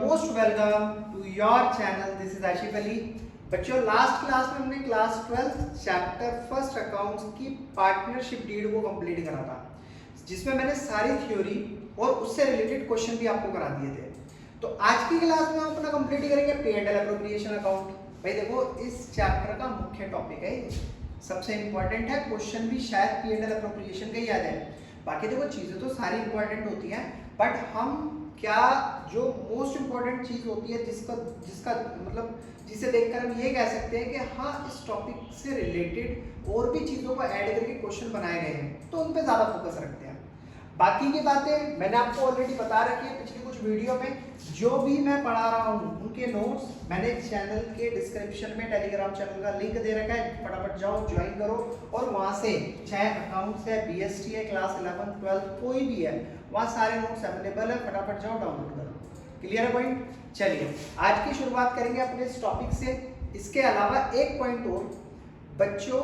Most welcome to your channel. This is Asif Ali. बच्चों, last class में हमने क्लास 12 चैप्टर फर्स्ट अकाउंट्स की partnership deed को कंप्लीट करा था, जिसमें मैंने सारी थ्योरी और उससे रिलेटेड क्वेश्चन भी आपको करा दिए थे। तो आज की क्लास में हम अपना कंप्लीट करेंगे P&L एप्रोप्रिएशन अकाउंट। भाई देखो, इस चैप्टर का मुख्य टॉपिक है, सबसे इंपॉर्टेंट है। क्वेश्चन भी शायद P&L एप्रोप्रिएशन का ही आ जाए। बाकी देखो चीजें तो सारी इंपॉर्टेंट होती हैं, बट हम क्या जो मोस्ट इंपॉर्टेंट चीज होती है जिसका जिसका मतलब जिसे देखकर हम ये कह सकते हैं कि हाँ, इस टॉपिक से रिलेटेड और भी चीजों को ऐड करके क्वेश्चन बनाए गए हैं, तो उन पे ज्यादा फोकस रखते हैं। बाकी की बातें मैंने आपको ऑलरेडी बता रखी है पिछली कुछ वीडियो में। जो भी मैं पढ़ा रहा हूँ उनके नोट्स मैंने चैनल के डिस्क्रिप्शन में टेलीग्राम चैनल का लिंक दे रखा है, फटाफट जाओ ज्वाइन करो और वहां से चाहे अकाउंट्स है, BST है, क्लास 11 12 कोई भी है, वहाँ सारे नोट्स अवेलेबल है, फटाफट जाओ डाउनलोड करो। क्लियर है पॉइंट? चलिए आज की शुरुआत करेंगे अपने इस टॉपिक से। इसके अलावा एक पॉइंट और बच्चों,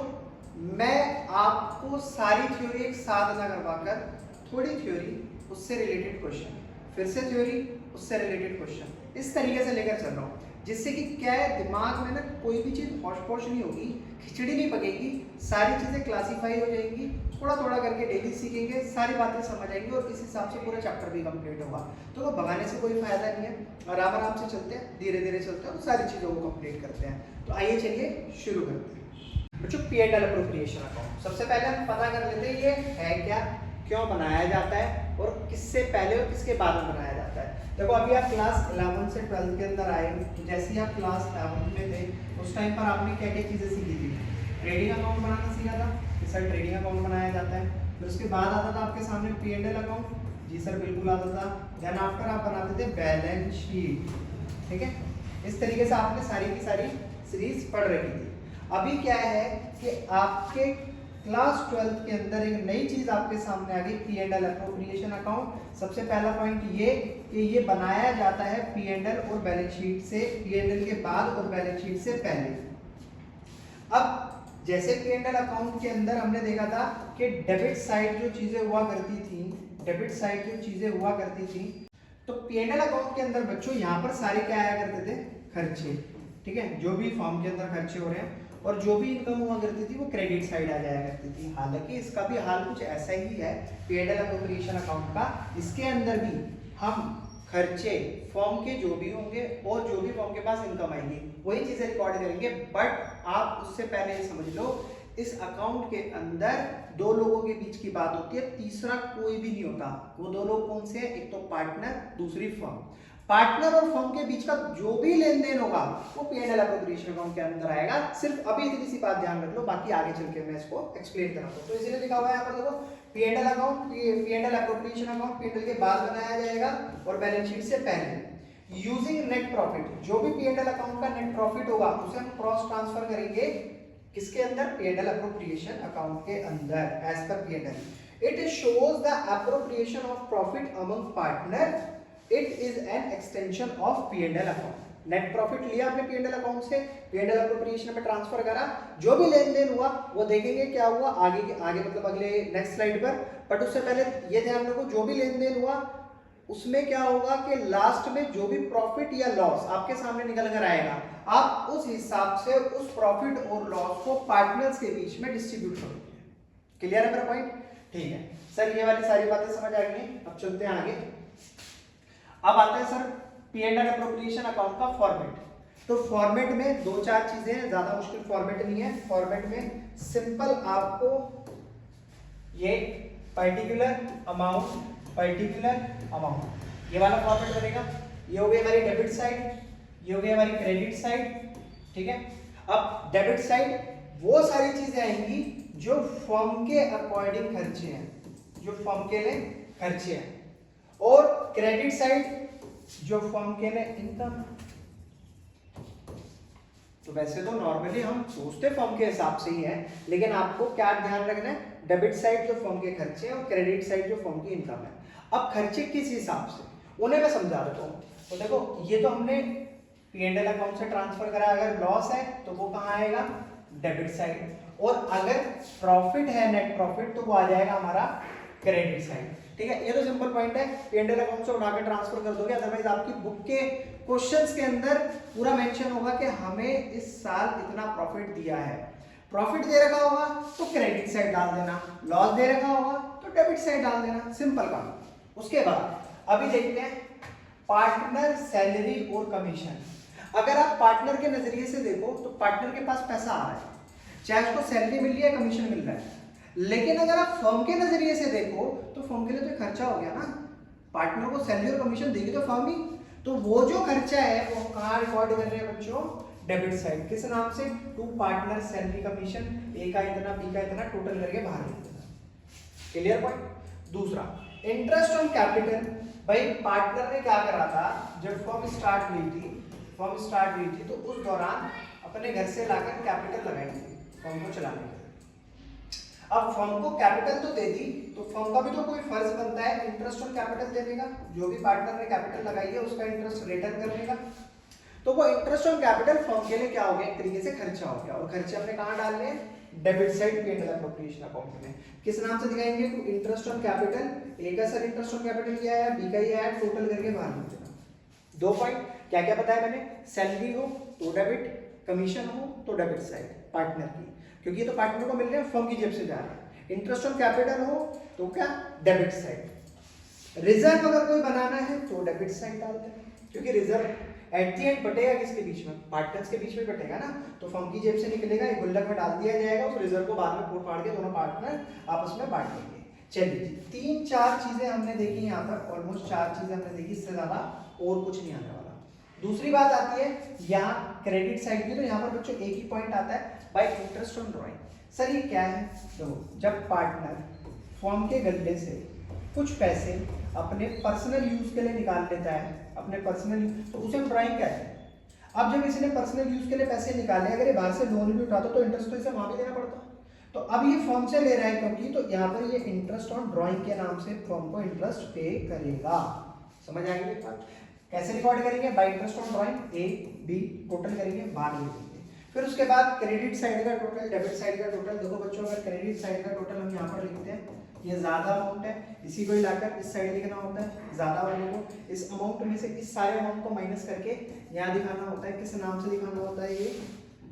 मैं आपको सारी थ्योरी एक साथ ना करवाकर थोड़ी थ्योरी उससे रिलेटेड क्वेश्चन, फिर से थ्योरी उससे रिलेटेड क्वेश्चन, इस तरीके से लेकर चल रहा हूँ, जिससे कि क्या है, दिमाग में ना कोई भी चीज़ हौश पौश नहीं होगी, खिचड़ी नहीं पकेगी, सारी चीज़ें क्लासीफाई हो जाएंगी। थोड़ा थोड़ा करके डेली सीखेंगे, सारी बातें समझ आएंगी और इस हिसाब से पूरा चैप्टर भी कंप्लीट होगा। तो वो भगाने से कोई फायदा नहीं है, आराम आराम से चलते हैं, धीरे धीरे चलते हैं और सारी चीज़ों को कंप्लीट करते हैं। तो आइए चलिए शुरू करते हैं। बच्चों, P&L एप्रोप्रिएशन अकाउंट सबसे पहले हम पता कर लेते हैं ये है क्या, क्यों बनाया जाता है और किससे पहले और किसके बाद में बनाया जाता है। देखो, अभी आप क्लास 11 से 12 के अंदर आए, तो जैसे ही आप क्लास 11 में थे उस टाइम पर आपने क्या क्या चीज़ें सीखी थी? ट्रेडिंग अकाउंट बनाना सीखा था कि सर ट्रेडिंग अकाउंट बनाया जाता है। फिर उसके बाद आता था आपके सामने P&L अकाउंट, जी सर बिल्कुल आता था। देन आफ्टर आप बनाते थे बैलेंस शीट, ठीक है। इस तरीके से आपने सारी की सारी सीरीज पढ़ रखी थी। अभी क्या है कि आपके क्लास 12 के अंदर एक नई चीज आपके सामने आ गई, P&L एप्रोप्रिएशन अकाउंट। सबसे पहला पॉइंट ये कि ये बनाया जाता है P&L और बैलेंस शीट से, P&L के बाद और बैलेंस शीट से पहले। अब जैसे P&L अकाउंट के अंदर हमने देखा था कि डेबिट साइड जो चीजें हुआ करती थी, डेबिट साइड जो चीजें हुआ करती थी, तो P&L अकाउंट के अंदर बच्चों यहाँ पर सारे क्या आया करते थे? खर्चे, ठीक है। जो भी फॉर्म के अंदर खर्चे हो रहे हैं और जो भी इनकम हुआ करती थी वो क्रेडिट साइड आ जाया करती थी। हालांकि इसका भी हाल कुछ ऐसा ही है P&L एप्रोप्रिएशन अकाउंट का। इसके अंदर भी हम खर्चे फॉर्म के जो भी होंगे और जो भी फॉर्म के पास इनकम आएगी वही चीजें रिकॉर्ड करेंगे। बट आप उससे पहले ये समझ लो, इस अकाउंट के अंदर दो लोगों के बीच की बात होती है, तीसरा कोई भी नहीं होता। वो दो लोग कौन से हैं? एक तो पार्टनर, दूसरी फर्म। पार्टनर और फर्म के बीच का जो भी लेन देन होगा वो P&L एप्रोप्रिएशन अकाउंट के अंदर आएगा। सिर्फ अभी इतनी सी बात ध्यान रख लो, बाकी आगे चल के मैं इसको एक्सप्लेन कराऊंगा। तो इसीलिए लिखा हुआ है यहाँ पर देखो, P&L account, P&L appropriation account P&L के बाद बनाया जाएगा और बैलेंस शीट से पहले। यूजिंग नेट प्रॉफिट, जो भी P&L अकाउंट का नेट प्रॉफिट होगा उसे हम क्रॉस ट्रांसफर करेंगे किसके अंदर? P&L एप्रोप्रिएशन अकाउंट के अंदर, as per P&L। It shows the appropriation of profit among partner, it is an extension of P&L account. Net profit लिया आपने P&L अकाउंट से, P&L एप्रोप्रिएशन में ट्रांसफर करा, जो भी लेन देन हुआ वो देखेंगे क्या हुआ आगे मतलब अगले नेक्स्ट स्लाइड पर। बट उससे पहले ये ध्यान रखो, जो भी लेन देन हुआ उसमें क्या होगा कि लास्ट में जो भी प्रॉफिट या लॉस आपके सामने निकल कर आएगा, आप उस हिसाब से उस प्रॉफिट और लॉस को पार्टनर्स के बीच में डिस्ट्रीब्यूट करोगे। क्लियर है मेरा पॉइंट? ठीक है सर, ये वाली सारी बातें समझ आ गई। अब चलते हैं आगे। अब आता है सर P&L एप्रोप्रिएशन अकाउंट का फॉर्मेट। तो फॉर्मेट में दो चार चीजें हैं, ज्यादा मुश्किल फॉर्मेट नहीं है। फॉर्मेट में सिंपल आपको ये पर्टिकुलर अमाउंट ये वाला फॉर्मेट बनेगा। ये हो गई हमारी डेबिट साइड, ये हो गई हमारी क्रेडिट साइड, ठीक है। अब डेबिट साइड वो सारी चीजें आएंगी जो फर्म के अकॉर्डिंग खर्चे हैं, जो फर्म के लिए खर्चे हैं, और क्रेडिट साइड जो फर्म के लिए इनकम। तो वैसे तो नॉर्मली हम सोचते फर्म के हिसाब से ही है, लेकिन आपको क्या ध्यान रखना है? डेबिट साइड जो फर्म के खर्चे हैं और क्रेडिट साइड जो फर्म की इनकम है। अब खर्चे किस हिसाब से, उन्हें मैं समझा देता हूँ। तो देखो, ये तो हमने P&L अकाउंट से ट्रांसफर करा, अगर लॉस है तो वो कहाँ आएगा? Debit side. और अगर प्रॉफिट है, नेट प्रॉफिट, तो वो आ जाएगा हमारा क्रेडिट साइड। ठीक है, ये तो सिंपल पॉइंट है, P&L अकाउंट से उठाकर ट्रांसफर कर दोगे, अदरवाइज आपकी बुक के क्वेश्चंस के अंदर पूरा मेंशन होगा कि हमें इस साल इतना प्रॉफिट दिया है। प्रॉफिट दे रखा होगा तो क्रेडिट साइड डाल देना, लॉस दे रखा होगा तो डेबिट साइड डाल देना, सिंपल काम। उसके बाद अभी देखते हैं पार्टनर सैलरी और कमीशन। अगर आप पार्टनर के नजरिए से देखो तो पार्टनर के पास पैसा आ रहा है, चाहे उसको सैलरी मिल रही है कमीशन मिल रहा है, लेकिन अगर आप फर्म के नजरिए से देखो तो फर्म के लिए तो खर्चा हो गया ना, पार्टनर को सैलरी और कमीशन देगी तो फर्म ही, तो वो जो खर्चा है वो कहाँ रिकॉर्ड कर रहे हैं बच्चों, डेबिट साइड। किस नाम से, टू पार्टनर सैलरी कमीशन, ए का इतना बी का इतना टोटल करके बाहर लिख देना। Clear point. दूसरा इंटरेस्ट ऑन कैपिटल, भाई पार्टनर ने क्या करा था, जब फर्म स्टार्ट हुई थी तो उस दौरान अपने घर से लाकर कैपिटल लगाई थी फर्म को चलाने के लिए। अब फर्म को कैपिटल तो दे दी, तो फर्म का भी तो कोई फर्ज बनता है इंटरेस्ट ऑन कैपिटल देने का, जो भी पार्टनर ने कैपिटल लगाई है उसका इंटरेस्ट रिटर्न करने का। तो वो इंटरेस्ट ऑन कैपिटल फर्म के लिए क्या हो गया, एक तरीके से खर्चा हो गया, और खर्चे हमने कहाँ डालने हैं, debit side P&L appropriation account में। किस नाम से दिखाएंगे, टू इंटरेस्ट ऑन कैपिटल, ए का सर इंटरेस्ट ऑन कैपिटल किया है, बी का ये है, टोटल करके बाहर लिख देना। 2 पॉइंट क्या क्या बताया मैंने, सैलरी हो तो डेबिट, कमीशन हो तो डेबिट साइड पार्टनर की, क्योंकि ये तो पार्टनर को मिल रहे हैं, फर्म की जेब से जा रहा है। इंटरेस्ट ऑन कैपिटल हो तो क्या, डेबिट साइड। रिजर्व अगर कोई बनाना है तो डेबिट साइड डालते हैं, क्योंकि रिजर्व एट द एंड बटेगा किसके बीच में, पार्टनर्स के बीच में बटेगा ना, तो फर्म की जेब से निकलेगा, एक गुल्लक में डाल दिया जाएगा, उस रिजर्व को बाद में फोड़ फाड़ के दोनों पार्टनर आपस में बांट लेंगे। चलिए 3-4 चीजें हमने देखी यहाँ पर, ऑलमोस्ट 4 चीजें हमने देखी, इससे ज्यादा और कुछ नहीं आने वाला। दूसरी बात आती है यहाँ क्रेडिट साइड की, तो यहाँ पर बच्चों एक ही पॉइंट आता है, bye interest on drawing. Sir ये क्या है, तो जब पार्टनर फर्म के गल्ले से कुछ पैसे अपने पर्सनल यूज के लिए निकाल लेता है, अपने पर्सनल, तो उसे ड्राइंग कहते हैं। अब जब इसने पर्सनल यूज के लिए पैसे निकाले, अगर ये बाहर से लोन भी उठाता तो इंटरेस्ट तो इसे वहां भी देना पड़ता, तो अब ये फर्म से ले रहा है क्योंकि, तो यहाँ पर ये इंटरेस्ट ऑन ड्राइंग के नाम से फर्म को इंटरेस्ट पे करेगा। समझ आएगी बात, कैसे रिकॉर्ड करेंगे, by interest on drawing, A B total करेंगे, बाहर ले लेंगे। फिर उसके बाद क्रेडिट साइड का टोटल, डेबिट साइड का टोटल। देखो बच्चों अगर क्रेडिट साइड का टोटल हम यहाँ पर लिखते हैं, ये ज्यादा अमाउंट है, इसी को ही लाकर इस साइड लिखना होता है, ज्यादा वाले को इस अमाउंट में से इस सारे अमाउंट को माइनस करके यहाँ दिखाना होता है, किस नाम से दिखाना होता है, ये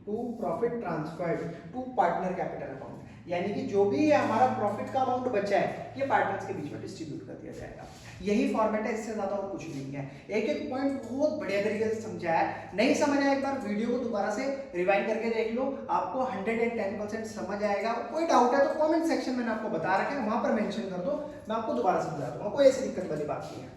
to profit transferred to partner capital account, यानी कि जो भी हमारा प्रॉफिट का अमाउंट बचा है ये पार्टनर्स के बीच में डिस्ट्रीब्यूट कर दिया जाएगा। यही फॉर्मेट है, इससे ज्यादा और कुछ नहीं है। एक एक पॉइंट बहुत बढ़िया तरीके से समझाया है, नहीं समझ आया एक बार वीडियो को दोबारा से रिवाइंड करके देख लो, आपको 110% समझ आएगा। कोई डाउट है तो कमेंट सेक्शन में आपको बता रखा है, वहां पर मेंशन कर दो, मैं आपको दोबारा समझा दूंगा, कोई ऐसी दिक्कत वाली बात नहीं है।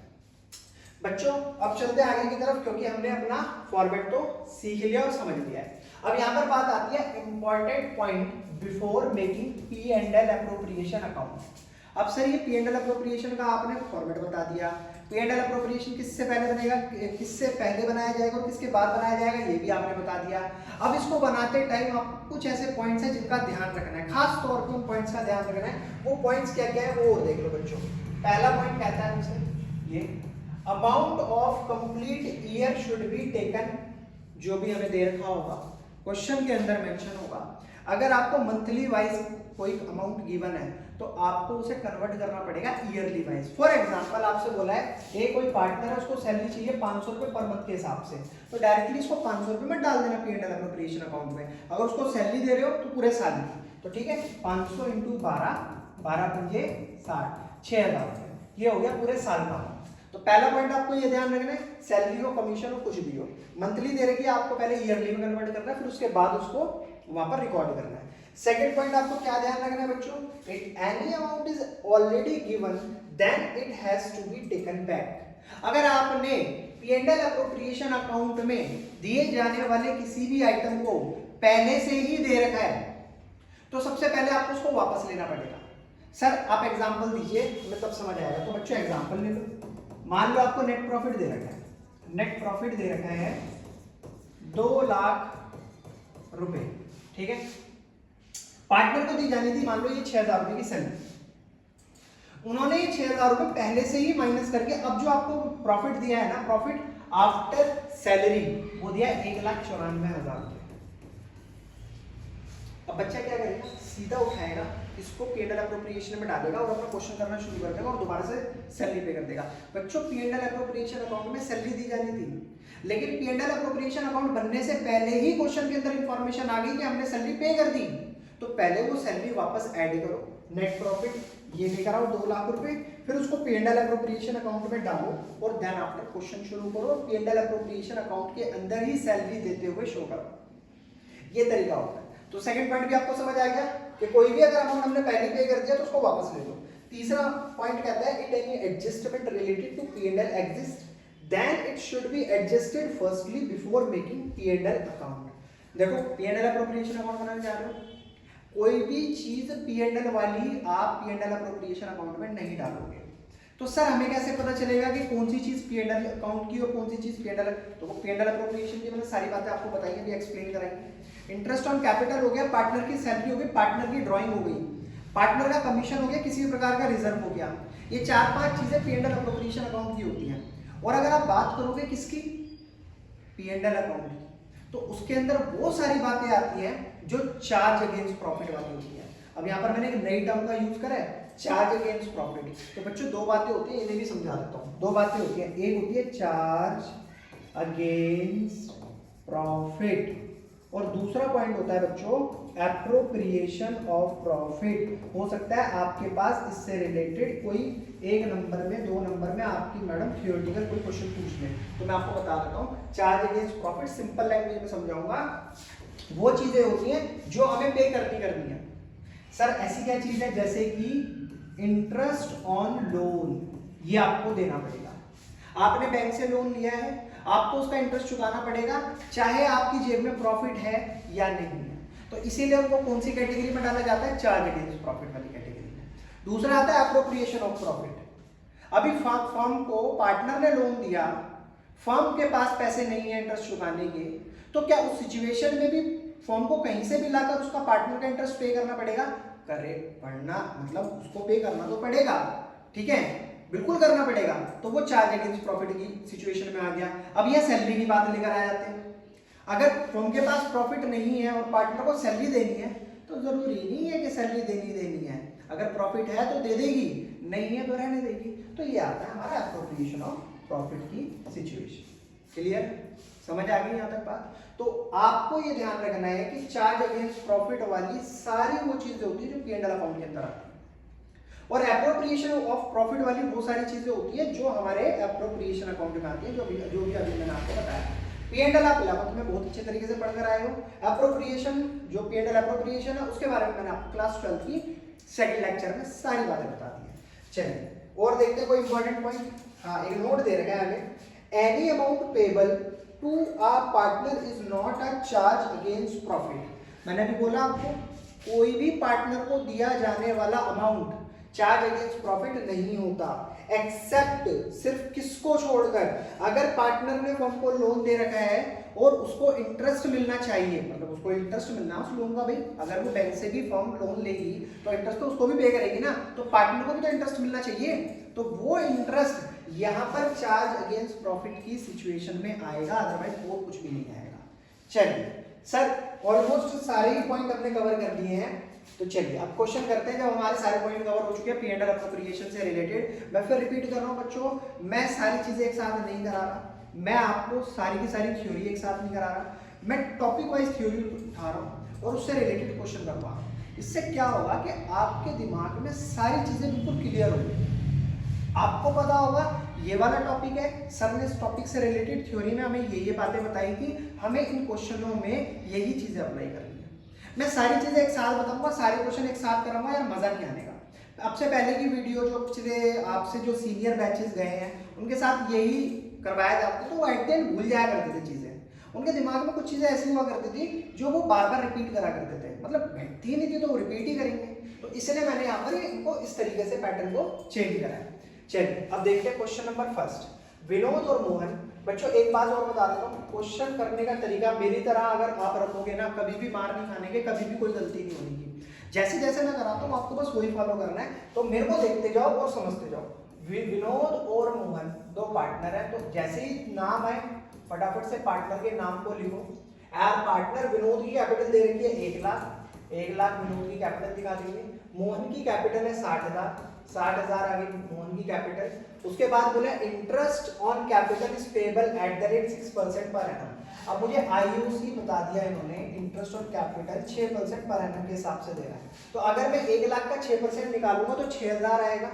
बच्चों अब चलते हैं आगे की तरफ, क्योंकि हमने अपना फॉर्मेट तो सीख लिया और समझ लिया है। अब यहाँ पर बात आती है important point before making P&L appropriation account. अब सर ये P&L एप्रोप्रिएशन का आपने फॉर्मेट बता दिया, P&L एप्रोप्रिएशन किससे पहले बनेगा, किससे पहले बनाया जाएगा और किसके बाद बनाया जाएगा ये भी आपने बता दिया। अब इसको बनाते टाइम आप कुछ ऐसे पॉइंट्स हैं जिनका ध्यान रखना है, खास तौर पे उन पॉइंट्स का ध्यान रखना है। वो पॉइंट्स क्या क्या है वो और देख लो बच्चों। पहला पॉइंट कहता है हमसे ये amount of complete year should be taken, जो भी हमें दे रखा होगा क्वेश्चन के अंदर मेंशन होगा, अगर आपको मंथली वाइज कोई अमाउंट गिवन है तो आपको उसे कन्वर्ट करना पड़ेगा ईयरली वाइज। फॉर एग्जांपल आपसे बोला है ये कोई पार्टनर है, उसको सैलरी चाहिए 500 रुपए पर मंथ के हिसाब से, तो डायरेक्टली इसको 500 रुपए में डाल देना P&L एप्रोप्रिएशन अकाउंट में। अगर उसको सैलरी दे रहे हो तो पूरे साल की, तो ठीक है 500 × 12, 12 पंजे 60, 6000 रुपए, ये हो गया पूरे साल का। तो पहला पॉइंट आपको ये ध्यान रखना है, सैलरी हो कमीशन हो कुछ भी हो, मंथली दे रखी है आपको पहले ईयरली में कन्वर्ट करना है, फिर उसके बाद उसको वहां पर रिकॉर्ड करना है। सेकंड पॉइंट आपको क्या ध्यान रखना है बच्चों, if any amount is already given then it has to be taken back. अगर आपने P&L एप्रोप्रिएशन अकाउंट में दिए जाने वाले किसी भी आइटम को पहले से ही दे रखा है तो सबसे पहले आपको उसको वापस लेना पड़ेगा। सर आप एग्जांपल दीजिए, हमें तब समझ आएगा। तो बच्चों एग्जांपल ले लो, मान लो आपको नेट प्रॉफिट दे रखा है, नेट प्रॉफिट दे रखा है 2 लाख रुपए, ठीक है, पार्टनर को दी जानी थी मान लो ये 6000 रुपए की सैलरी, उन्होंने ये 6000 रुपए पहले से ही माइनस करके अब जो आपको प्रॉफिट दिया है ना, प्रॉफिट आफ्टर सैलरी, वो दिया 1,94,000 रुपए। अब बच्चा क्या करेगा, सीधा उठाएगा, इसको P&L एप्रोप्रिएशन में डालेगा और अपना क्वेश्चन करना शुरू कर देगा और दोबारा से सैलरी पे कर देगा। बच्चों P&L एप्रोप्रिएशन अकाउंट में सैलरी दी जानी थी, लेकिन P&L एप्रोप्रिएशन अकाउंट बनने से पहले ही क्वेश्चन के अंदर इंफॉर्मेशन आ गई कि हमने सैलरी पे कर दी, तो पहले वो सैलरी वापस ऐड करो, नेट प्रॉफिट ये लेकर आओ 2 लाख रुपए, फिर उसको P&L एप्रोप्रिएशन अकाउंट में डालो और देन आफ्टर क्वेश्चन शुरू करो, P&L एप्रोप्रिएशन अकाउंट के अंदर ही सैलरी देते हुए शो करो। ये तरीका होता है। तो सेकंड पॉइंट भी आपको समझ आ गया कि कोई भी अगर अमाउंट हमने पहले पे कर दिया तो उसको वापस ले लो। तीसरा पॉइंट कहता है it any adjustment related to P&L exist then it should be adjusted firstly before making P&L account. देखो P&L एप्रोप्रिएशन अकाउंट बनाने जा रहे हो, कोई भी चीज P&L वाली आप P&L एप्रोप्रिएशन अकाउंट में नहीं डालोगे, तो सर हमें कैसे पता चलेगा कि कौन सी चीज P&L अकाउंट की और कौन सी चीज P&L, तो वो P&L एप्रोप्रिएशन की मैंने सारी बातें आपको बताई अभी एक्सप्लेन कराएंगे। इंटरेस्ट ऑन कैपिटल हो गया, पार्टनर की सैलरी हो गई, पार्टनर की ड्राइंग हो गई, पार्टनर का कमीशन हो गया, किसी भी प्रकार का रिजर्व हो गया, ये 4-5 चीजें P&L एप्रोप्रिएशन अकाउंट की होती हैं। और अगर आप बात करोगे किसकी, P&L अकाउंट की, तो उसके अंदर वो सारी बातें आती हैं जो चार्ज अगेंस्ट प्रॉफिट वाली होती है। अब यहाँ पर मैंने एक नई टर्म का यूज करा है, चार्ज अगेंस्ट प्रॉफिट। तो बच्चों 2 बातें होती हैं, इन्हें भी समझा देता हूँ। 2 बातें होती हैं, एक होती है चार्ज अगेंस्ट प्रॉफिट और दूसरा पॉइंट होता है बच्चों एप्रोप्रिएशन ऑफ प्रॉफिट। हो सकता है आपके पास इससे रिलेटेड कोई 1 नंबर में 2 नंबर में आपकी मैडम थियोरेटिकल कोई क्वेश्चन पूछ ले, तो मैं आपको बता देता हूँ। Charge against profit simple language में समझाऊंगा, वो चीजें होती हैं जो हमें पे करनी है। सर ऐसी क्या चीज है, जैसे कि इंटरेस्ट ऑन लोन, ये आपको देना पड़ेगा। आपने बैंक से लोन लिया है, आपको उसका इंटरेस्ट चुकाना पड़ेगा, चाहे आपकी जेब में प्रॉफिट है या नहीं है। तो इसीलिए उनको कौन सी कैटेगरी में डाला जाता है, चार्ज अगेंस्ट प्रॉफिट वाली कैटेगरी में। दूसरा आता है एप्रोप्रिएशन ऑफ प्रॉफिट। अभी फर्म को पार्टनर ने लोन दिया, फर्म के पास पैसे नहीं है इंटरेस्ट चुकाने के, तो क्या उस सिचुएशन में भी फर्म को कहीं से भी लाकर उसका पार्टनर का इंटरेस्ट पे करना पड़ेगा? करेक्ट, पढ़ना मतलब उसको पे करना तो पड़ेगा, ठीक है, बिल्कुल करना पड़ेगा। तो वो चार्ज अगेंस्ट प्रॉफिट की सिचुएशन में आ गया। अब यह सैलरी की बात लेकर आ जाते हैं। अगर फर्म के पास प्रॉफिट नहीं है और पार्टनर को सैलरी देनी है, तो जरूरी नहीं है कि सैलरी देनी है। अगर प्रॉफिट है तो दे देगी, नहीं है तो रहने देगी। तो ये आता है हमारा एप्रोप्रिएशन ऑफ प्रॉफिट की सिचुएशन। क्लियर, समझ आ गई यहाँ तक बात? तो आपको ये ध्यान रखना है कि चार्ज अगेंस्ट प्रॉफिट वाली सारी वो चीजें होती है जो P&L अकाउंट के अंदर आती है, और एप्रोप्रिएशन ऑफ प्रॉफिट वाली वो सारी चीजें होती है जो हमारे एप्रोप्रिएशन अकाउंट में आती है, जो भी अभी मैंने आपको बताया। P&L आप 11th में बहुत अच्छे तरीके से पढ़कर आए हो। एप्रोप्रिएशन जो P&L एप्रोप्रिएशन है उसके बारे में मैंने आपको क्लास 12 की सेकंड लेक्चर में सारी बातें बता दी है। चलिए और देखते हैं कोई इंपॉर्टेंट पॉइंट। हाँ, एक नोट दे रखा है हमें, any amount payable to a partner is not a charge against profit. मैंने अभी बोला आपको, कोई भी पार्टनर को दिया जाने वाला अमाउंट चार्ज अगेंस्ट प्रॉफिट नहीं होता, एक्सेप्ट सिर्फ किसको छोड़कर, अगर पार्टनर ने फर्म को लोन दे रखा है और उसको इंटरेस्ट मिलना चाहिए, मतलब उसको इंटरेस्ट मिलना उस लोन का, भाई अगर वो बैंक से भी फर्म लोन लेगी तो इंटरेस्ट तो उसको भी पे करेगी ना, तो पार्टनर को भी तो इंटरेस्ट मिलना चाहिए। तो वो इंटरेस्ट यहाँ पर चार्ज अगेंस्ट प्रॉफिट की सिचुएशन में आएगा, अदरवाइज वो कुछ भी नहीं आएगा। चलिए सर ऑलमोस्ट सारे ही पॉइंट हमने कवर कर दिए हैं, तो चलिए अब क्वेश्चन करते हैं। जब हमारे सारे पॉइंट कवर हो चुके हैं P&L एप्रोप्रिएशन से रिलेटेड, मैं फिर रिपीट कर रहा हूँ बच्चों, मैं सारी चीजें एक साथ नहीं करा रहा, मैं आपको सारी की सारी थ्योरी एक साथ नहीं करा रहा, मैं टॉपिक वाइज थ्योरी उठा रहा हूँ और उससे रिलेटेड क्वेश्चन करवा रहा हूँ। इससे क्या होगा कि आपके दिमाग में सारी चीजें बिल्कुल क्लियर होगी, आपको पता होगा ये वाला टॉपिक है, सर ने इस टॉपिक से रिलेटेड थ्योरी में हमें ये बातें बताई थी, हमें इन क्वेश्चनों में यही चीजें अप्लाई करनी है। मैं सारी चीजें एक साथ बताऊंगा, सारे क्वेश्चन एक साथ कराऊंगा, यार मजा नहीं आनेगा। आपसे पहले की वीडियो जो पिछले आपसे जो सीनियर बैचेस गए हैं उनके साथ यही करवाया जाता, तो वो एट द एंड भूल जाया करते थे चीजें, उनके दिमाग में कुछ चीजें ऐसी हुआ करती थी जो वो बार बार रिपीट करा करते थे, मतलब घटती ही नहीं थी तो वो रिपीट ही करेंगे। तो इसलिए मैंने यहाँ पर इनको इस तरीके से पैटर्न को चेंज कराया। चलिए अब देखते हैं क्वेश्चन नंबर फर्स्ट, विनोद और मोहन। बच्चों एक बात और बता देता हूँ, क्वेश्चन करने का तरीका मेरी तरह अगर आप रखोगे ना, कभी भी मार नहीं खाने के, कभी भी कोई गलती नहीं होने की। जैसे जैसे मैं कराता हूँ आपको बस वही फॉलो करना है, तो मेरे को देखते जाओ और समझते जाओ। विनोद और मोहन दो पार्टनर है, तो जैसे ही नाम आए फटाफट से पार्टनर के नाम को लिखो। यार पार्टनर विनोद की कैपिटल दे रखी है 1 लाख, 1,00,000 विनोद की कैपिटल दिखा देंगे। मोहन की कैपिटल है 60,000, 60,000 आगे मोहन की कैपिटल। उसके बाद बोले interest on capital is payable at the rate 6% per annum. अब मुझे आईयूसी बता दिया इन्होंने, इंटरेस्ट ऑन कैपिटल 6% पर एनम के हिसाब से दे रहा है। तो अगर मैं 1,00,000 का 6% निकालूंगा तो 6,000 आएगा,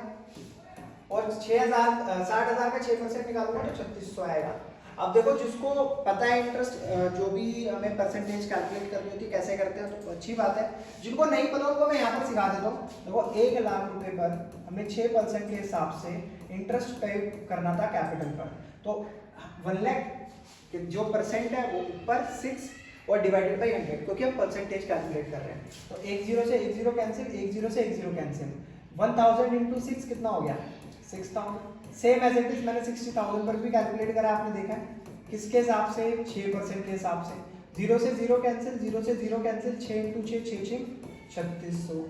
और 6,000 60,000 का 6% निकालूंगा तो 3600 आएगा। अब देखो जिसको पता है इंटरेस्ट जो भी हमें परसेंटेज कैलकुलेट करनी होती है कैसे करते हैं तो अच्छी बात है, जिनको नहीं पता उनको मैं यहाँ पर सिखा देता हूँ। देखो 1,00,000 रुपए पर हमें 6% के हिसाब से इंटरेस्ट पे करना था कैपिटल पर, तो 1,00,000 जो परसेंट है वो ऊपर 6 और डिवाइडेड बाई 100, क्योंकि हम परसेंटेज कैलकुलेट कर रहे हैं। तो 10 से 10 कैंसिल, 10 से 10 कैंसिल, 1000 इंटू 6 कितना हो गया 6000। सेम एज इट इज मैंने 60,000 पर भी कैलकुलेट करा, आपने देखा किसके हिसाब से 6% के हिसाब से। 0 से 0 कैंसिल, 0 से 0 कैंसिल, 6 इंटू 6 6 3600।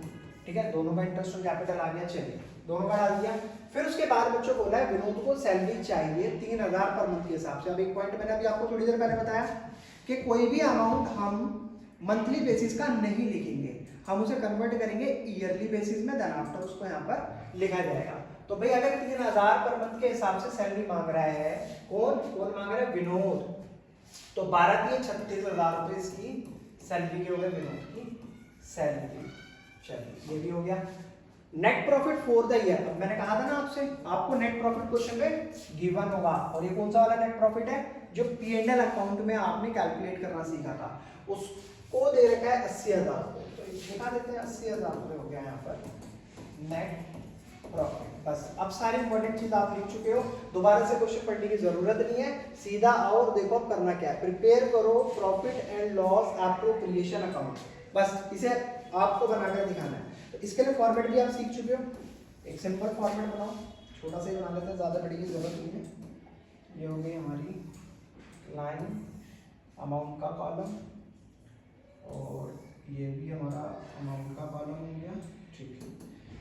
ठीक है, दोनों का इंटरेस्ट ऑन कैपिटल आ गया, चलिए दोनों का डाल दिया। फिर उसके बाद बच्चों बोला है विनोद को सैलरी चाहिए 3,000 पर मंथ के हिसाब से। अब एक पॉइंट मैंने अभी आपको थोड़ी देर पहले बताया कि कोई भी अमाउंट हम मंथली बेसिस का नहीं लिखेंगे, हम उसे कन्वर्ट करेंगे ईयरली बेसिस में, देन आफ्टर उसको यहाँ पर लिखा जाएगा। तो भाई अगर 3,000 पर मंथ के हिसाब से सैलरी मांग रहा है, कौन कौन मांग रहा है, विनोद, तो 12 दिए 36,000 रुपए इसकी सैलरी के हो गए, विनोद की सैलरी। चलिए ये भी हो गया। Net profit for the year, अब मैंने कहा था ना आपसे, आपको नेट प्रॉफिट क्वेश्चन में गिवन होगा, और ये कौन सा वाला नेट प्रॉफिट है जो P&L अकाउंट में आपने कैलकुलेट करना सीखा था, उसको दे रखा है 80,000 रुपए। तो दिखा देते हैं 80,000 रुपए हो गया यहाँ पर नेट प्रॉफिट। बस अब सारी इंपॉर्टेंट चीज आप लिख चुके हो, दोबारा से क्वेश्चन पढ़ने की जरूरत नहीं है, सीधा आओ और देखो अब करना क्या है। प्रिपेयर करो profit and loss appropriation account, बस इसे आपको बनाकर दिखाना है। तो इसके लिए फॉर्मेट भी आप सीख चुके हो, एक सिंपल फॉर्मेट बनाओ, छोटा सा ही बना लेते हैं, ज्यादा बड़ी की जरूरत नहीं है। ये हो गई हमारी लाइन, अमाउंट का कॉलम, और ये भी हमारा अमाउंट का कॉलम हो गया। ठीक है,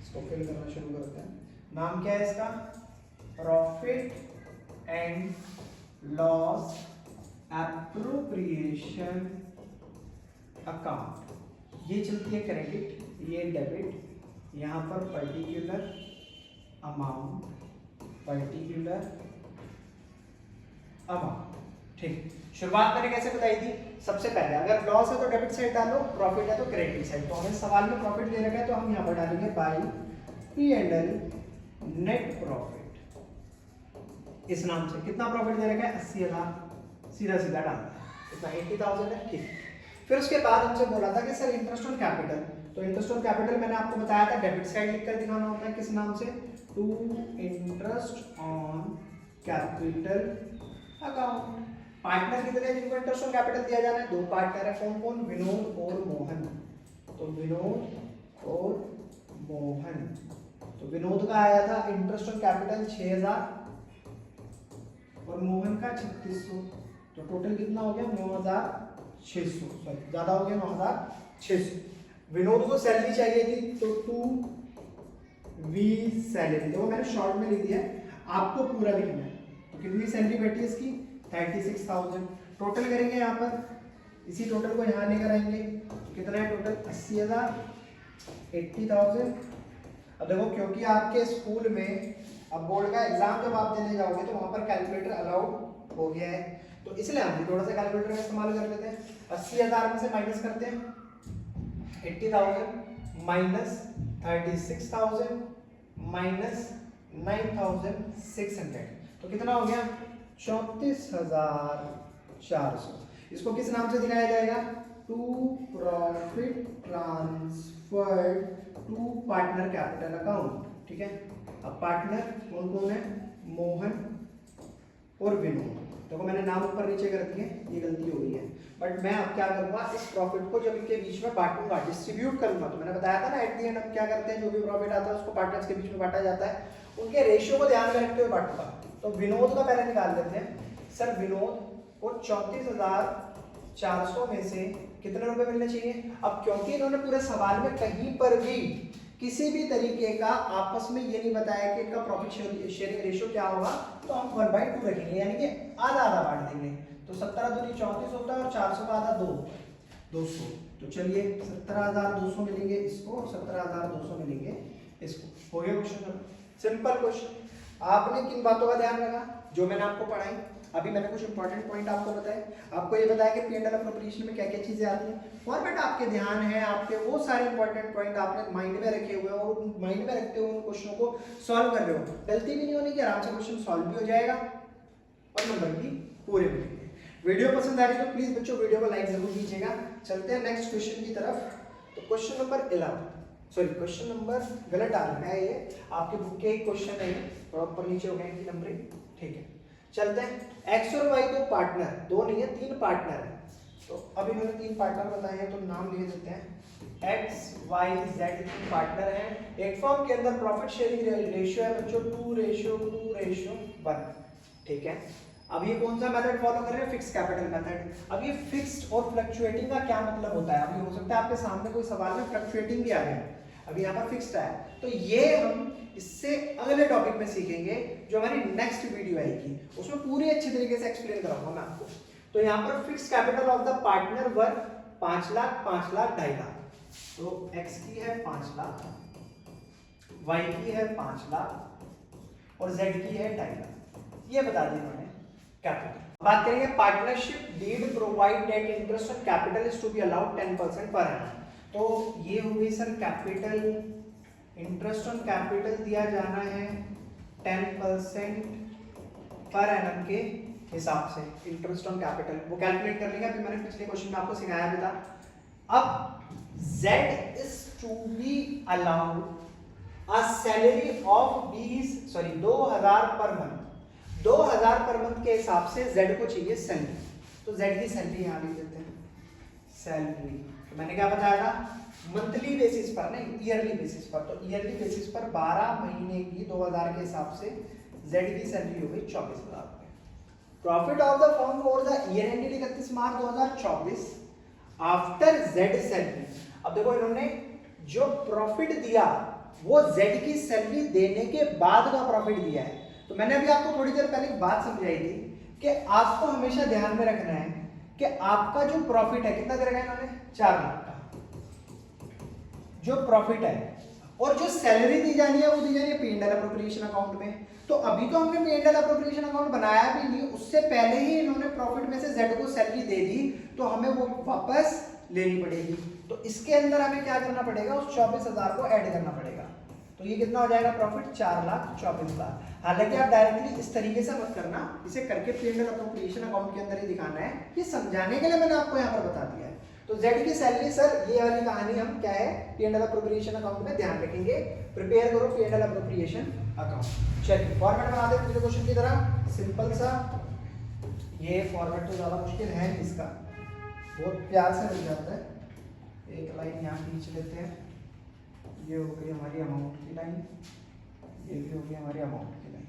इसको फिल करना शुरू करते हैं। नाम क्या है इसका, profit and loss appropriation account. ये चलती है क्रेडिट, ये डेबिट, यहाँ पर पर्टिकुलर अमाउंट, पर्टिकुलर अमाउंट। ठीक, शुरुआत मैंने कैसे बताई थी, सबसे पहले अगर लॉस है तो डेबिट साइड डालो, प्रॉफिट है तो क्रेडिट साइड। तो हमें सवाल में प्रॉफिट दे रखा है तो हम यहाँ पर डालेंगे बाय P&L नेट प्रॉफिट, इस नाम से। कितना प्रॉफिट दे रखा है 80,000, सीधा सीधा डालना है, इतना 80,000 है। ठीक, फिर उसके बाद हमसे बोला था कि सर इंटरेस्ट ऑन कैपिटल, तो इंटरेस्ट ऑन कैपिटल मैंने आपको बताया था डेबिट साइड लिखकर दिखाना होता है, किस नाम से, to interest on capital account. Partner कितने हैं जिनको इंटरेस्ट ऑन कैपिटल दिया जाना है, 2 पार्टनर है, कौन कौन, विनोद और मोहन। तो विनोद और मोहन, तो विनोद का आया था इंटरेस्ट ऑन कैपिटल 6,000 और मोहन का 3600, तो टोटल कितना हो गया 9,600, सॉरी ज्यादा हो गया 9,600। विनोद को सैलरी चाहिए थी तो 2V सैलरी, देखो मैंने शॉर्ट में लिख दिया है, आपको पूरा लिखना है। तो कितनी सैलरी बैठी इसकी 36,000। टोटल करेंगे यहाँ पर, इसी टोटल को यहाँ लेकर आएंगे, कितना है टोटल 80,000, 80,000। अब देखो क्योंकि आपके स्कूल में अब बोर्ड का एग्जाम जब आप देने जाओगे तो वहां पर कैलकुलेटर अलाउड हो गया है, तो इसलिए हम भी थोड़ा सा कैलकुलेटर का इस्तेमाल कर लेते हैं। 80,000 में से माइनस करते हैं 80,000 माइनस 36,000 माइनस 9,600, तो कितना हो गया 34,400। इसको किस नाम से दिखाया जाएगा, to profit transferred to partner capital account. ठीक है, अब पार्टनर कौन कौन है, मोहन और विनोद। देखो मैंने नाम ऊपर नीचे कर दिए, ये गलती हो गई है, बट मैं अब क्या करूंगा, इस प्रॉफिट को जब इनके बीच में बांटूंगा, डिस्ट्रीब्यूट करूंगा। तो मैंने बताया था ना एट द एंड हम क्या करते हैं, जो भी प्रॉफिट आता है उसको पार्टनर्स के बीच में बांटा जाता है, उनके रेशियो को ध्यान में रखते हुए बांटूंगा। तो विनोद का पहले निकाल लेते हैं। सर विनोद को 34,400 में से कितने रुपए मिलने चाहिए। अब क्योंकि इन्होंने पूरे सवाल में कहीं पर भी किसी भी तरीके का आपस में ये नहीं बताया कि इनका प्रॉफिट शेयरिंग रेशियो क्या होगा, तो हम 1/2 रखेंगे, यानी कि आधा आधा बांट देंगे। तो 17 दूनी 34 होता है और 400 का आधा 200। तो चलिए 17,200 मिलेंगे इसको और 17,200 मिलेंगे इसको। हो गया क्वेश्चन? Simple question. आपने किन बातों का ध्यान रखा जो मैंने आपको पढ़ाई? अभी मैंने कुछ इंपॉर्टेंट पॉइंट आपको बताए। आपको ये बताया कि P&L अप्रोप्रिएशन में क्या क्या चीजें आती हैं। फॉर्मेट आपके ध्यान है, आपके वो सारे इंपॉर्टेंट पॉइंट आपने माइंड में रखे हुए हैं और माइंड में रखते हुए उन क्वेश्चनों को सॉल्व कर रहे हो। गलती भी नहीं होनी कि आराम से क्वेश्चन सॉल्व भी हो जाएगा और नंबर भी पूरे मिलेंगे। वीडियो पसंद आ रही है तो प्लीज बच्चों वीडियो को लाइक जरूर कीजिएगा। चलते हैं नेक्स्ट क्वेश्चन की तरफ। तो question number 11, sorry question number गलत आ रहा है, ये आपके बुक के एक क्वेश्चन है, प्रॉपर नीचे हो गए इनकी नंबरिंग। ठीक है, चलते हैं। एक्स और वाई दो पार्टनर, दो नहीं है तीन पार्टनर है। तो अब इन्होंने तीन पार्टनर बताए हैं तो नाम लिख देते हैं। एक्स वाई जेड तीन पार्टनर हैं। एक फर्म के अंदर प्रॉफिट शेयरिंग रेशियो है बच्चों 2:1। ठीक है, अब ये कौन सा मेथड फॉलो कर रहे हैं? Fix capital method. अब ये फिक्स्ड और फ्लक्चुएटिंग का क्या मतलब होता है? अभी हो सकता है आपके सामने कोई सवाल में फ्लक्चुएटिंग भी आ जाए, अभी यहाँ पर फिक्स्ड है। तो ये हम इससे अगले टॉपिक में सीखेंगे जो हमारी नेक्स्ट वीडियो आएगी, उसमें पूरी अच्छी तरीके से एक्सप्लेन कराऊंगा मैं आपको। तो यहाँ पर fix capital of the partner were 5 lakh, 5 lakh, 2.5 lakh. तो एक्स की है 5 लाख, वाई की है 5 लाख और जेड की है 2.5 लाख। ये बता दिया मैंने कैपिटल। बात करेंगे partnership deed provide that interest on capital is to be allowed 10% per annum. तो ये हो गई sir capital, interest on capital दिया जाना है 10% पर एनम के हिसाब से। इंटरेस्ट ऑन कैपिटल वो कैलकुलेट कर लेंगे, अभी मैंने पिछले क्वेश्चन में आपको सिखाया भी था। अब Z is to be allowed a salary of 2000 per month. 2000 per month के हिसाब से Z को चाहिए सैलरी, तो Z की सैलरी यहाँ लिख देते हैं सैलरी। तो मैंने क्या बताया था? मंथली बेसिस पर नहीं, ईयरली बेसिस पर। तो ईयरली बेसिस पर 12 महीने की 2000 के हिसाब से Z की सैलरी हो गई 24,000 रुपए। Profit of the firm for the year ended 31 March 2024 after Z salary. अब देखो इन्होंने जो प्रॉफिट दिया वो Z की सैलरी देने के बाद का प्रॉफिट दिया है। तो मैंने अभी आपको थोड़ी देर पहले एक बात समझाई थी कि आपको हमेशा ध्यान में रखना है कि आपका जो प्रॉफिट है कितना करेगा इन्होंने? 4 लाख का जो प्रॉफिट है, और जो सैलरी दी जानी है वो दी जानी है P&L अप्रोप्रिएशन अकाउंट में। तो अभी तो हमने P&L अप्रोप्रिएशन अकाउंट बनाया भी नहीं, उससे पहले ही इन्होंने प्रॉफिट में से Z को सैलरी दे दी, तो हमें वो वापस लेनी पड़ेगी। तो इसके अंदर हमें क्या करना पड़ेगा? उस 24,000 को ऐड करना पड़ेगा। तो ये कितना हो जाएगा प्रॉफिट? 4,24,000। हालांकि आप डायरेक्टली इस तरीके से मत करना, इसे करके P&L अप्रोप्रिएशन अकाउंट के अंदर ही दिखाना है। ये समझाने के लिए मैंने आपको यहाँ पर बता दिया है। तो Z की सैलरी सर, ये वाली कहानी हम क्या है P&L अप्रोप्रिएशन अकाउंट में ध्यान रखेंगे। प्रिपेयर करो P&L अप्रोप्रिएशन अकाउंट। चलिए फॉर्मेट बना दे पिछले क्वेश्चन की तरह, सिंपल सा। ये फॉर्मेट तो ज्यादा मुश्किल है नहीं, इसका बहुत प्यार से बन जाता है। एक लाइन यहाँ खींच लेते हैं, ये हो गई हमारी अमाउंट की लाइन, ये भी हो गई हमारी अमाउंट की लाइन।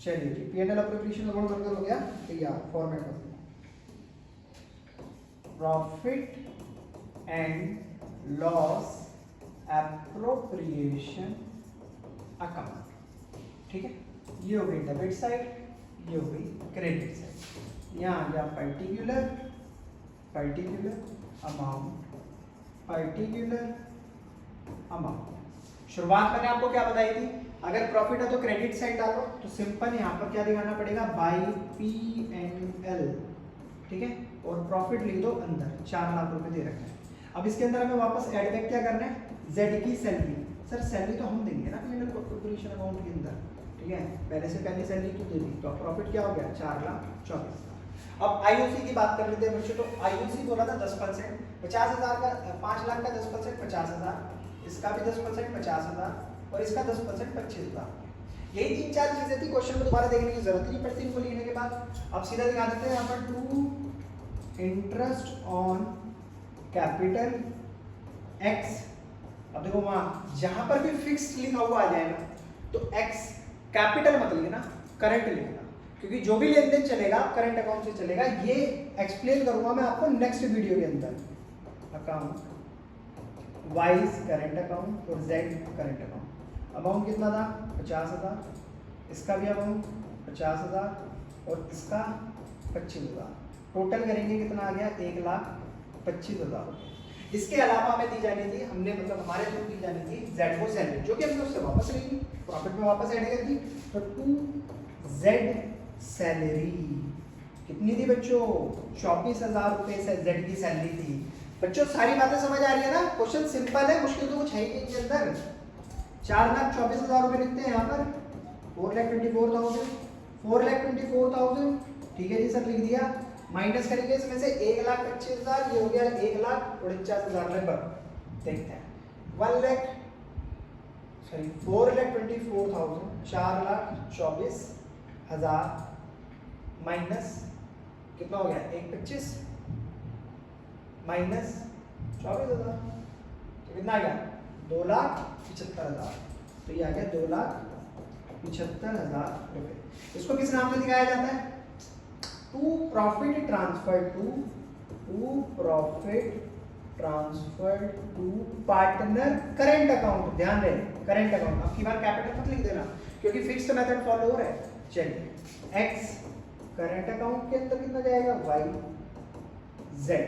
चलिए जी, P&L अप्रोप्रिएशन अकाउंट बनकर हो गया तैयार। फॉर्मेट कर profit and loss appropriation account. ठीक है, ये हो गई डेबिट साइड, ये हो गई क्रेडिट साइड। यहाँ आ गया पर्टिकुलर अमाउंट, पर्टिकुलर अमाउंट। शुरुआत मैंने आपको क्या बताई थी? अगर प्रॉफिट है तो क्रेडिट साइड डालो, तो सिंपल यहाँ पर क्या दिखाना पड़ेगा? By P&L। ठीक है, और प्रॉफिट लिख दो अंदर, 4 लाख रुपए दे रखे हैं। अब इसके अंदर हमें वापस ऐड बैक क्या करना है? Z की सैलरी। सर सैलरी तो हम देंगे ना P&L अप्रोप्रिएशन अकाउंट के अंदर, ठीक है, पहले से पहले सैलरी क्यों दे दी? तो प्रॉफिट क्या हो गया? 4,24,000। अब IOC की बात कर लेते हैं बच्चों। तो IOC बोला था 10%, 50,000 का, 5 लाख का 10% 50,000, इसका भी 10% 50,000 और इसका 10% 25,000। यही 3-4 चीजें थी। क्वेश्चन को दोबारा देखने की जरूरत नहीं पड़ती इनको लिखने के बाद। अब सीधा दिखा देते हैं यहाँ पर, to interest on capital X। अब देखो वहां जहां पर भी फिक्स्ड लिखा हुआ आ जाए ना, तो X कैपिटल मत लिखना, करंट लिखना, क्योंकि जो भी लेन देन चलेगा करंट अकाउंट से चलेगा। ये एक्सप्लेन करूंगा मैं आपको नेक्स्ट वीडियो के अंदर। अकाउंट वाइज करंट अकाउंट और Z करंट अकाउंट। अमाउंट कितना था? 50,000, इसका भी अमाउंट 50,000 और इसका 25,000। टोटल करेंगे कितना आ गया? 1,25,000 25,000 रुपये। इसके अलावा हमें दी जानी थी, हमने मतलब हमारे थ्रू दी जानी थी जेड को सैलरी, जो कि हमने उससे वापस ली, प्रॉफिट में वापस ऐड कर दी। तो 2Z सैलरी कितनी थी बच्चों? 24,000 रुपये से जेड की सैलरी थी। बच्चों सारी बातें समझ आ रही है ना? क्वेश्चन सिंपल है, मुश्किल तो कुछ है ही नहीं के अंदर। 4,24,000 रुपये लिखते हैं यहाँ पर, 4,24,000, 4,24,000, ठीक है जी सर लिख दिया। माइनस करेंगे इसमें से 1,25,000, ये हो गया 1,49,000 लगभग। देखते हैं 4,24,000, 4,24,000 माइनस कितना हो गया? 1,25 माइनस 24,000, तो कितना आ गया? 2,75,000। तो ये आ गया 2,75,000 रुपये। इसको किस नाम से दिखाया जाता है? To profit transfer to partner current account. ध्यान दें करेंट अकाउंट, अब की बार कैपिटल मत लिख देना क्योंकि फिक्स्ड मेथड फॉलो हो रहा है। चलिए एक्स करेंट अकाउंट के अंदर कितना जाएगा? Y Z.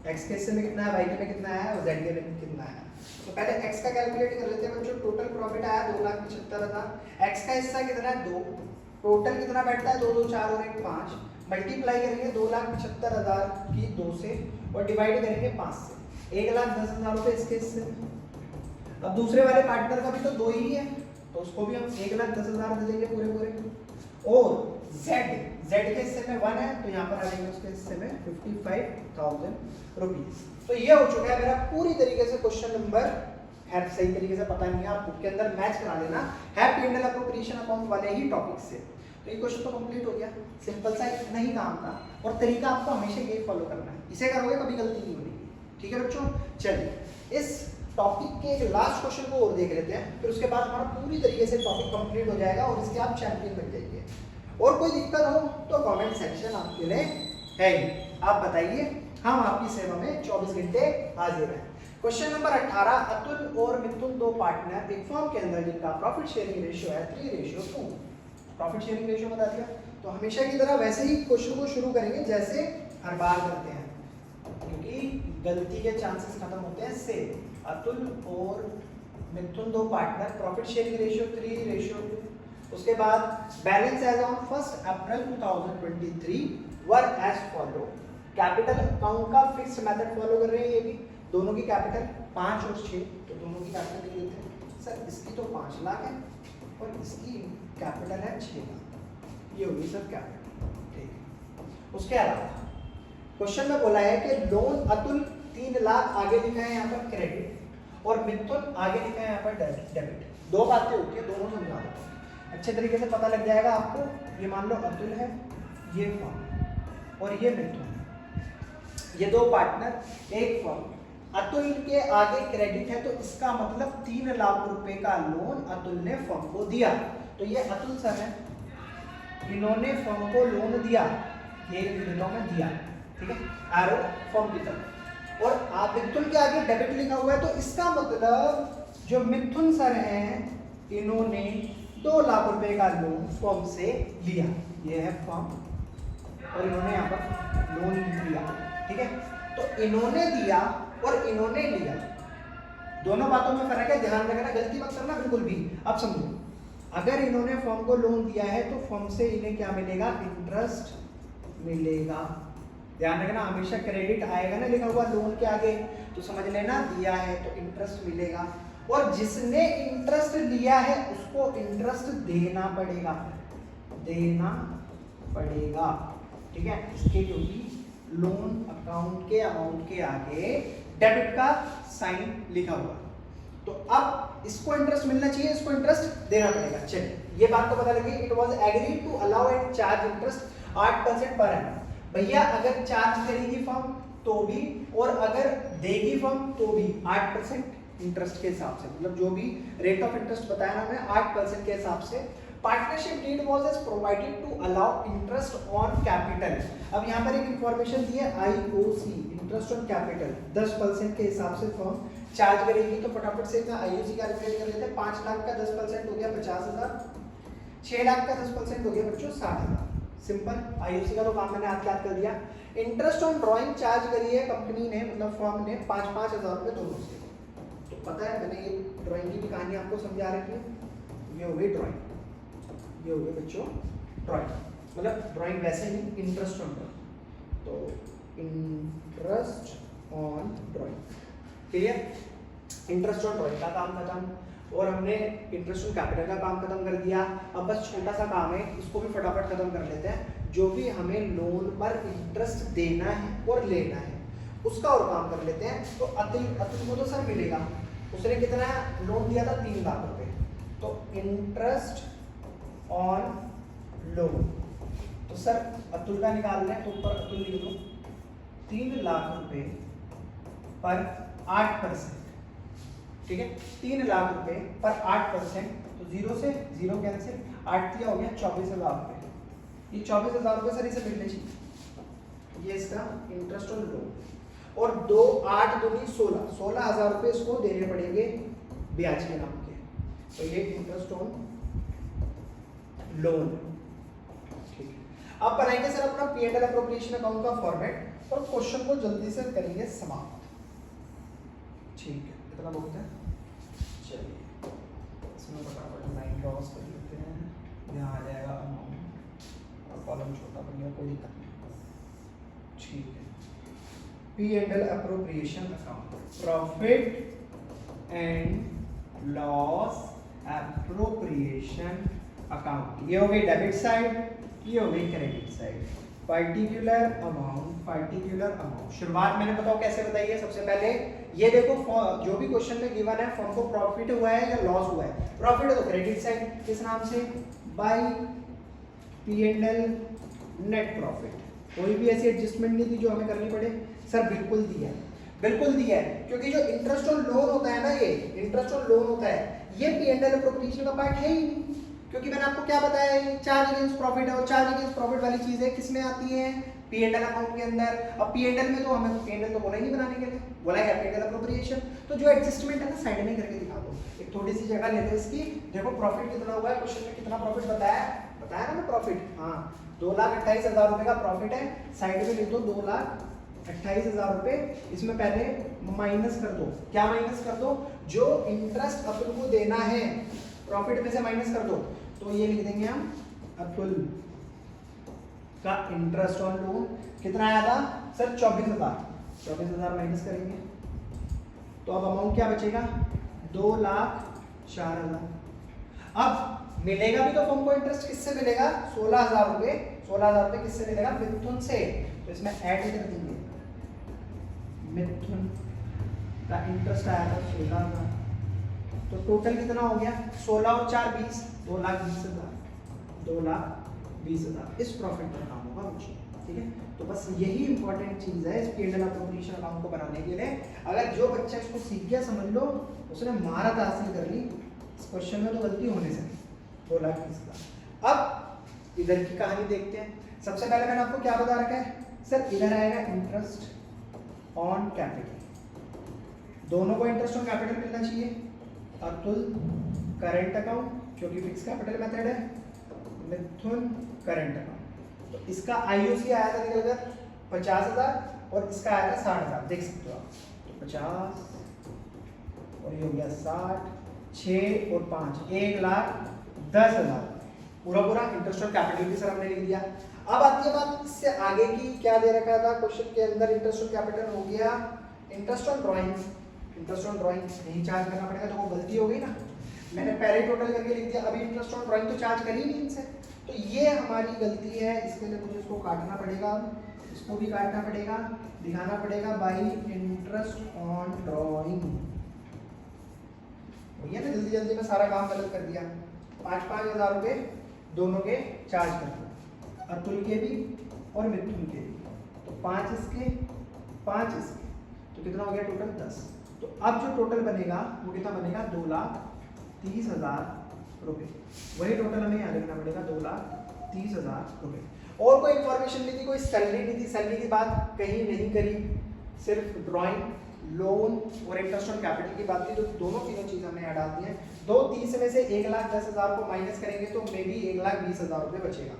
एक्स के हिस्से में कितना है, वाई के में कितना है और जेड के में कितना है। तो पहले एक्स का कैलकुलेट कर लेते हैं बच्चों। टोटल प्रॉफिट आया 2,75,000। एक्स का हिस्सा कितना है? 2। टोटल कितना बैठता है? 2, 2, 4 और 1, 5। मल्टीप्लाई करेंगे 2,75,000 की 2 से और डिवाइड करेंगे 5 से। 1,10,000 रुपये इसके हिस्से में। अब दूसरे वाले पार्टनर का भी तो 2 ही है, तो उसको भी हम 1,10,000 दे देंगे पूरे पूरे। और जेड के हिस्से में 1 है, तो यहाँ पर आ जाएंगे उसके हिस्से में 55,000 रुपीज। तो ये हो चुका है मेरा पूरी तरीके से क्वेश्चन नंबर है। सही तरीके से पता नहीं है, आप बुक के अंदर मैच करा लेना है P&L अप्रोप्रिएशन अकाउंट वाले ही टॉपिक से। तो ये क्वेश्चन तो कंप्लीट हो गया, सिंपल सा इतना ही काम था। और तरीका आपको हमेशा यही फॉलो करना है, इसे करोगे कभी गलती नहीं होगी। ठीक है बच्चों, चलिए इस टॉपिक के एक लास्ट क्वेश्चन को और देख लेते हैं, फिर उसके बाद हमारा पूरी तरीके से टॉपिक कंप्लीट हो जाएगा और इसके आप चैंपियन बन जाएंगे। और कोई दिक्कत हो तो कमेंट सेक्शन आपके लिए है ही, आप बताइए, हम आपकी सेवा में 24 घंटे हाजिर हैं। क्वेश्चन नंबर 18, अतुल और मिथुन दो पार्टनर एक फर्म के अंदर जिनका प्रॉफिट शेयरिंग रेशियो है 3:2। प्रॉफिट शेयरिंग रेशियो बता दिया। तो हमेशा की तरह वैसे ही क्वेश्चन को शुरू करेंगे जैसे हर बार करते हैं, क्योंकि गलती के चांसेस खत्म होते हैं से। अतुल और मिथुन दो पार्टनर, प्रॉफिट शेयरिंग रेशियो 3:2। उसके बाद balance as on 1 April 2023 were as follow. Capital account का फिक्स्ड मेथड फॉलो कर रहे हैं। ये भी दोनों की कैपिटल 5 और 6, तो दोनों की कैपिटल लिख देते हैं। सर इसकी तो 5 लाख है और इसकी कैपिटल है 6 लाख, ये होगी सर कैपिटल। ठीक है, उसके अलावा क्वेश्चन में बोला है कि लोन अतुल 3 लाख आगे लिखा है यहाँ पर क्रेडिट और मिथुन आगे लिखा है यहाँ पर डेबिट। दो बातें होती है, दोनों समझा देते हैं, अच्छे तरीके से पता लग जाएगा आपको। ये मान लो अतुल है, ये फर्म और ये मिथुन, ये दो पार्टनर एक फर्म। अतुल के आगे क्रेडिट है, तो इसका मतलब 3 लाख रुपए का लोन अतुल ने फर्म को दिया। तो ये अतुल सर है, इन्होंने फर्म को लोन दिया, ये लिखा में दिया, ठीक है, एरो फर्म की तरफ। और मिथुन के आगे डेबिट लिखा हुआ है, तो इसका मतलब जो मिथुन सर हैं इन्होंने 2 लाख रुपए का लोन फर्म से लिया। ये है फर्म और इन्होंने यहाँ पर लोन लिया, ठीक है। तो इन्होंने दिया और इन्होंने लिया, दोनों बातों में फर्क है, ध्यान रखना, गलती मत करना बिल्कुल भी। अब समझो, अगर इन्होंने फर्म को लोन दिया है तो फर्म से इन्हें क्या मिलेगा? इंटरेस्ट मिलेगा। ध्यान रखना, हमेशा क्रेडिट आएगा ना लिखा हुआ लोन के आगे, तो समझ लेना दिया है तो इंटरेस्ट मिलेगा। और जिसने इंटरेस्ट लिया है उसको इंटरेस्ट देना पड़ेगा, ठीक है। इसके क्योंकि लोन अकाउंट के अमाउंट के आगे डेबिट का साइन लिखा हुआ, तो अब इसको इंटरेस्ट मिलना चाहिए, इसको इंटरेस्ट देना पड़ेगा। चलिए ये बात तो पता लगी। It was agreed to allow and charge interest 8% per annum. भैया अगर चार्ज करेगी फर्म तो भी और अगर देगी फर्म तो भी 8% इंटरेस्ट के हिसाब से, मतलब जो भी रेट ऑफ इंटरेस्ट बताया ना हमने 8% के हिसाब से। Partnership deed was as provided to allow interest on capital. अब यहाँ पर एक इंफॉर्मेशन दी है IOC, इंटरेस्ट ऑन कैपिटल 10% के हिसाब से फर्म चार्ज करेगी। तो फटाफट से इसका IOC कैलकुलेट कर लेते हैं। 5 लाख का 10% हो गया 50,000, 6 लाख का 10% हो गया बच्चों 60,000, सिंपल, आईयूसी का तो काम मैंने आपके याद कर दिया। इंटरेस्ट ऑन ड्राइंग चार्ज करी है कंपनी ने, मतलब फर्म ने 5-5 हज़ार रुपये दोनों से। तो पता है मैंने ये ड्राइंग की भी कहानी आपको समझा रखी है। ये हो गई ड्राइंग, ये हो गई बच्चों ड्राइंग, मतलब ड्राइंग वैसे नहीं, इंटरेस्ट ऑन ड्राइंग। तो interest on drawing, clear? Interest on drawing का काम खत्म, और हमने इंटरेस्ट ऑन कैपिटल का काम खत्म कर दिया। अब बस छोटा सा काम है, इसको भी फटाफट खत्म कर लेते हैं। जो भी हमें लोन पर इंटरेस्ट देना है और लेना है उसका और काम कर लेते हैं। तो अतुल को तो सर मिलेगा, उसने कितना लोन दिया था 3 लाख रुपए, तो इंटरेस्ट ऑन लोन, तो सर अतुल का निकाल लें, तो ऊपर अतुल लिख दो 3 लाख रुपए पर 8%, ठीक है? 3 लाख रुपए पर 8%, तो 0 से 0 कैंसिल, 8 दिया हो गया 24,000 रुपए। ये 24,000 रुपए सर इसे मिलने चाहिए, ये इसका इंटरेस्ट ऑन लोन। और 2 8 दूनी 16,000 रुपए इसको देने पड़ेंगे ब्याज के नाम के, तो ये इंटरेस्ट ऑन लोन, ठीक है? अब बनाएंगे सर अपना P&L एप्रोप्रिएशन अकाउंट का फॉर्मेट, और क्वेश्चन को जल्दी से करेंगे समाप्त, ठीक है? इतना बहुत है, चलिए इसमें फटाफट लाइन क्रॉस कर लेते हैं। यहाँ आ जाएगा अमाउंट, और कॉलम छोटा बन गया, कोई दिक्कत नहीं, ठीक है? P&L appropriation account, profit and loss appropriation account, ये हो गई डेबिट साइड, ये हो गई क्रेडिट साइड। पर्टिकुलर अमाउंट शुरुआत मैंने बताओ कैसे बताई है। सबसे पहले ये देखो, जो भी क्वेश्चन में गिवन है फर्म को प्रॉफिट हुआ है या लॉस हुआ है, प्रॉफिट है तो क्रेडिट साइड किस नाम से, बाय P&L नेट प्रॉफिट। कोई भी ऐसी एडजस्टमेंट नहीं थी जो हमें करनी पड़े, सर बिल्कुल दिया है, बिल्कुल दिया है, क्योंकि जो इंटरेस्ट ऑन लोन होता है ना, ये इंटरेस्ट ऑन लोन होता है, ये P&L एप्रोप्रिएशन का पार्ट है ही नहीं, क्योंकि मैंने आपको क्या बताया है, चार्ज अगेंस्ट प्रॉफिट है, और चार्ज अगेंस्ट प्रॉफिट वाली चीजें किसमें आती है, P&L अकाउंट के अंदर। अब P&L में तो हमें P&L तो बोला ही नहीं बनाने के लिए, बोला है P&L एप्रोप्रिएशन। तो जो एडजस्टमेंट है ना साइड में करके दिखा दो, एक थोड़ी सी जगह लेते हैं इसकी। देखो प्रॉफिट कितना हुआ है, क्वेश्चन में कितना प्रॉफिट बताया ना प्रॉफिट, हाँ 2,28,000 रुपए का प्रॉफिट है, साइड में लिख दो 2,28,000 रुपए। इसमें पहले माइनस कर दो, क्या माइनस कर दो, जो इंटरेस्ट अतुल को देना है प्रॉफिट में से माइनस कर दो, तो ये लिख देंगे हम अतुल का इंटरेस्ट ऑन लोन कितना आया था सर 24,000 माइनस करेंगे, तो अब अमाउंट क्या बचेगा 2,04,000। अब मिलेगा भी तो फर्म को इंटरेस्ट किससे मिलेगा, 16,000 रुपए। 16,000 रुपए किससे मिलेगा, मिथुन से, तो इसमें ऐड कर देंगे, मिथुन का इंटरेस्ट आया था 16,000, तो टोटल कितना हो गया 16 और 4 20, 2,20,000, 2,20,000 इस प्रॉफिट का काम होगा मुझे, ठीक है? तो बस यही इंपॉर्टेंट चीज है इस P&L एप्रोप्रिएशन अकाउंट को बनाने के लिए। अगर जो बच्चा इसको सीख गया समझ लो उसने महारत हासिल कर ली, इस क्वेश्चन में तो गलती होने से 2,20,000। अब इधर की कहानी देखते हैं। सबसे पहले मैंने आपको क्या बता रखा है सर, इधर आएगा इंटरेस्ट ऑन कैपिटल, दोनों को इंटरेस्ट ऑन कैपिटल मिलना चाहिए। अतुल करंट अकाउंट क्योंकि फिक्स कैपिटल मेथड है, मिथुन करंट अकाउंट, तो इसका आईओसी आया था निकलकर 50,000 और इसका आया था 60,000, देख सकते हो आप, तो 50 और ये हो गया 60, 6 और 5 1,10,000 पूरा पूरा इंटरेस्ट ऑन कैपिटल भी सर हमने लिख दिया। अब आती है बात इससे आगे की, क्या दे रखा था क्वेश्चन के अंदर, इंटरेस्ट ऑन कैपिटल हो गया, interest on drawings, interest on drawing नहीं चार्ज करना पड़ेगा, तो वो गलती हो गई ना, मैंने पहले टोटल करके लिख दिया, अभी इंटरेस्ट ऑन ड्राइंग तो चार्ज करी नहीं इनसे, तो ये हमारी गलती है। इसके लिए मुझे इसको काटना पड़ेगा, इसको भी काटना पड़ेगा, दिखाना पड़ेगा बाई इंटरेस्ट ऑन ड्राइंग, भैया ना जल्दी जल्दी में सारा काम गलत कर दिया। 5-5 हज़ार रुपये दोनों के चार्ज कर दो, अतुल के भी और मिथुन के भी, तो 5 इसके 5 इसके, तो कितना हो गया टोटल 10। तो अब जो टोटल बनेगा वो कितना बनेगा 2,30,000 रुपये, वही टोटल हमें यहाँ लिखना पड़ेगा 2,30,000 रुपये। और कोई इन्फॉर्मेशन नहीं थी, कोई सैलरी नहीं थी, सैलरी की बात कहीं नहीं करी, सिर्फ ड्राइंग, लोन और इंटरेस्ट ऑन कैपिटल की बात थी, तो दोनों तीनों चीज़ हमने हटा दी हैं। 2,30,000 में से 1,10,000 को माइनस करेंगे तो मे बी 1,20,000 रुपये बचेगा।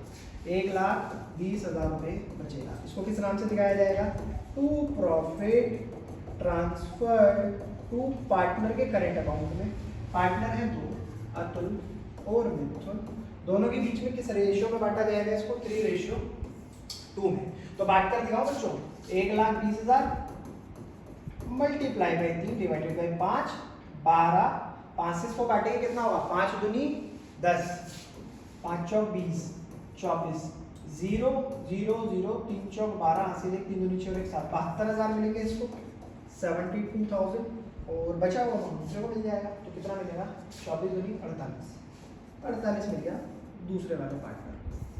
1,20,000 रुपये बचेगा। इसको किस नाम से दिखाया जाएगा? To profit transfer to partner के करेंट अकाउंट में। पार्टनर है दो, अतुल और मिथुन, दोनों के बीच में किस रेशियो में बांटा जाएगा इसको? 3:2 में। तो बांट कर दिखाओ बच्चों, 1,20,000 मल्टीप्लाई बाई 3 डिवाइडेड बाई 5, 12, 5 से इसको काटेंगे कितना होगा? 5 दूनी 10, 5 चौक 20, 24, 0 0 0 3 चौक 12, हाथ से 3 दूनी 6 और 1 7, 72,000 मिलेंगे इसको, 72,000। और बचा हुआ दूसरे को मिल जाएगा, तो कितना मिलेगा? 24 दूनी 48 मिल गया दूसरे वाले पार्टनर।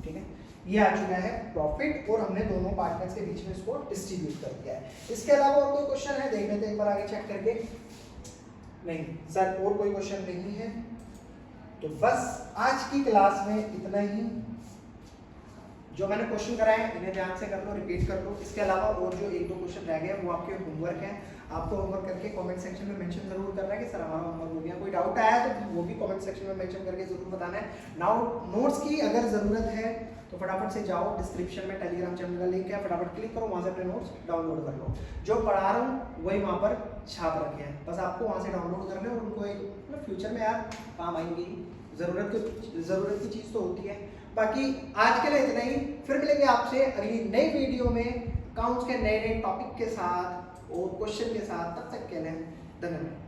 ठीक है, ये आ चुका है प्रॉफिट और हमने दोनों पार्टनर्स के बीच में इसको डिस्ट्रीब्यूट कर दिया है। इसके अलावा और कोई क्वेश्चन है? देख लेते हैं एक बार आगे चेक करके। नहीं सर, और कोई क्वेश्चन नहीं है। तो बस आज की क्लास में इतना ही। जो मैंने क्वेश्चन कराए हैं इन्हें ध्यान से कर लो, रिपीट कर लो। इसके अलावा और जो 1-2 क्वेश्चन रह गए वो आपके होमवर्क है। आपको होमवर्क करके कमेंट सेक्शन में मेंशन जरूर करना है कि सर हमारा होमवर्क हो गया। कोई डाउट आया तो वो भी कमेंट सेक्शन में मेंशन करके जरूर बताना है। नाउ नोट्स की अगर ज़रूरत है तो फटाफट से जाओ, डिस्क्रिप्शन में टेलीग्राम चैनल का लिंक है, फटाफट क्लिक करो, वहाँ से अपने नोट्स डाउनलोड कर लो। जो पढ़ा रहा हूँ वही वहाँ पर छाप रखे हैं, बस आपको वहाँ से डाउनलोड करना है और उनको एक मतलब फ्यूचर में यार काम आएंगी। ज़रूरत की चीज़ तो होती है। बाकी आज के लिए इतना ही, फिर मिलेंगे आपसे अगली नई वीडियो में अकाउंट्स के नए टॉपिक के साथ और क्वेश्चन के साथ। तब तक के लिए धन्यवाद।